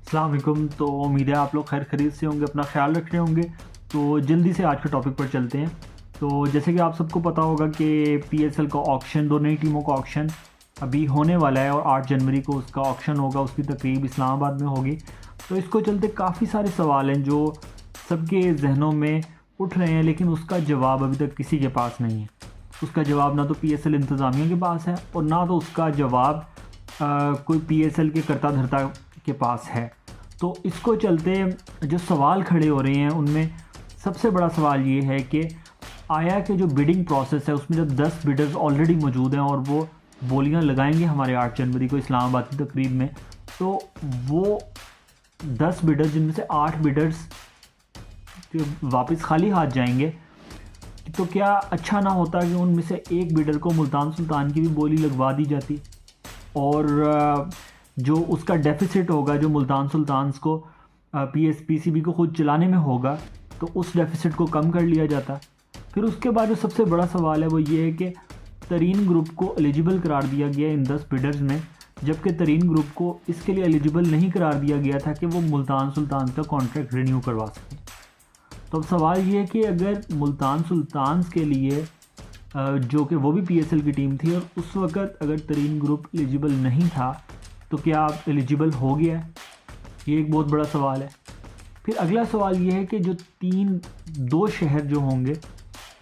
अस्सलाम वालेकुम। तो उम्मीद है आप लोग खैर खरीद से होंगे, अपना ख्याल रख रहे होंगे। तो जल्दी से आज के टॉपिक पर चलते हैं। तो जैसे कि आप सबको पता होगा कि पीएसएल का ऑक्शन, दो नई टीमों का ऑक्शन अभी होने वाला है और 8 जनवरी को उसका ऑक्शन होगा, उसकी तकरीब इस्लामाबाद में होगी। तो इसको चलते काफ़ी सारे सवाल हैं जो सबके जहनों में उठ रहे हैं, लेकिन उसका जवाब अभी तक किसी के पास नहीं है। उसका जवाब ना तो पीएसएल इंतज़ामिया के पास है और ना तो उसका जवाब कोई पीएसएल के कर्ता धर्ता के पास है। तो इसको चलते जो सवाल खड़े हो रहे हैं उनमें सबसे बड़ा सवाल ये है कि आया कि जो बिडिंग प्रोसेस है उसमें जब 10 बिडर्स ऑलरेडी मौजूद हैं और वो बोलियां लगाएंगे हमारे 8 जनवरी को इस्लामाबाद की तकरीब में, तो वो 10 बिडर्स जिनमें से 8 बिडर्स वापस खाली हाथ जाएंगे, तो क्या अच्छा ना होता कि उनमें से एक बिडर को मुल्तान सुल्तान की भी बोली लगवा दी जाती और जो उसका डेफिसिट होगा जो मुल्तान सुल्तान्स को पीसीबी को ख़ुद चलाने में होगा, तो उस डेफिसिट को कम कर लिया जाता। फिर उसके बाद जो सबसे बड़ा सवाल है वो ये है कि तरीन ग्रुप को एलिजिबल करार दिया गया इन 10 बिडर्स में, जबकि तरीन ग्रुप को इसके लिए एलिजिबल नहीं करार दिया गया था कि वो मुल्तान सुल्तान का कॉन्ट्रैक्ट रिन्यू करवा सकें। तो अब सवाल ये है कि अगर मुल्तान सुल्तान्स के लिए जो कि वो भी पीएसएल की टीम थी और उस वक़्त अगर तरीन ग्रुप एलिजिबल नहीं था, तो क्या आप एलिजिबल हो गया है? ये एक बहुत बड़ा सवाल है। फिर अगला सवाल ये है कि जो दो शहर जो होंगे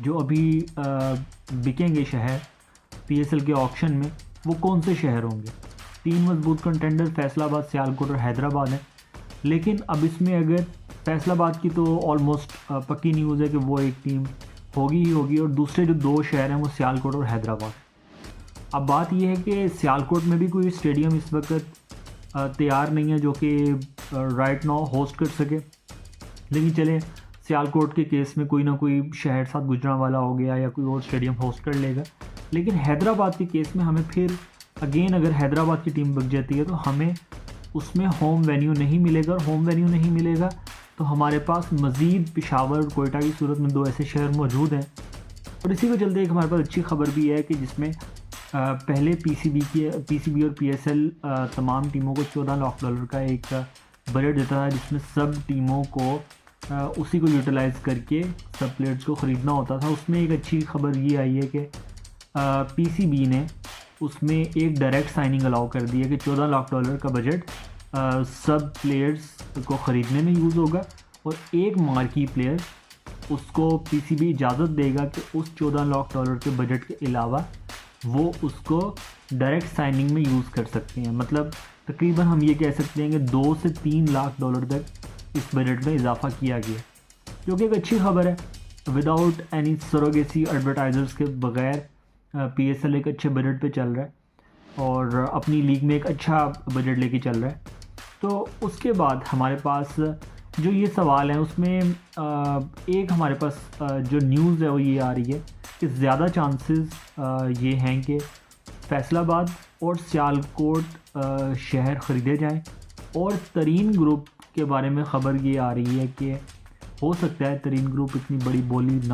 जो अभी बिकेंगे शहर पीएसएल के ऑक्शन में, वो कौन से शहर होंगे? 3 मजबूत कंटेंडर फैसलाबाद, सियालकोट और हैदराबाद है। लेकिन अब इसमें अगर फैसलाबाद की तो ऑलमोस्ट पक्की न्यूज़ है कि वो एक टीम होगी ही होगी और दूसरे जो 2 शहर हैं वो सियालकोट और हैदराबाद। अब बात यह है कि सियालकोट में भी कोई स्टेडियम इस वक्त तैयार नहीं है जो कि राइट नाउ होस्ट कर सके, लेकिन चलें सियालकोट के केस में कोई ना कोई शहर साथ गुजरांवाला हो गया या कोई और स्टेडियम होस्ट कर लेगा। लेकिन हैदराबाद के केस में हमें फिर अगेन अगर हैदराबाद की टीम बच जाती है तो हमें उसमें होम वेन्यू नहीं मिलेगा, और होम वेन्यू नहीं मिलेगा तो हमारे पास मज़ीद पेशावर और कोयटा की सूरत में 2 ऐसे शहर मौजूद हैं। और इसी को चलते एक हमारे पास अच्छी खबर भी है कि जिसमें पहले पीसीबी और पीएसएल तमाम टीमों को $14 लाख का एक बजट देता था, जिसमें सब टीमों को उसी को यूटिलाइज़ करके सब प्लेयर्स को ख़रीदना होता था। उसमें एक अच्छी खबर ये आई है कि पीसीबी ने उसमें एक डायरेक्ट साइनिंग अलाउ कर दी है कि $14 लाख का बजट सब प्लेयर्स को ख़रीदने में यूज़ होगा और एक मार्की प्लेयर उसको पीसीबी इजाज़त देगा कि उस $14 लाख के बजट के अलावा वो उसको डायरेक्ट साइनिंग में यूज़ कर सकते हैं। मतलब तकरीबन हम ये कह सकते हैं कि $2 से $3 लाख तक इस बजट में इजाफ़ा किया गया, जो कि एक अच्छी खबर है। विदाउट एनी सरोगेसी एडवर्टाइज़र्स के बग़ैर पीएसएल एक अच्छे बजट पे चल रहा है और अपनी लीग में एक अच्छा बजट लेके चल रहा है। तो उसके बाद हमारे पास जो ये सवाल हैं उसमें एक हमारे पास जो न्यूज़ है वो ये आ रही है कि ज़्यादा चांसेस ये हैं कि फैसलाबाद और सियालकोट शहर ख़रीदे जाएं, और तरीन ग्रुप के बारे में ख़बर ये आ रही है कि हो सकता है तरीन ग्रुप इतनी बड़ी बोली ना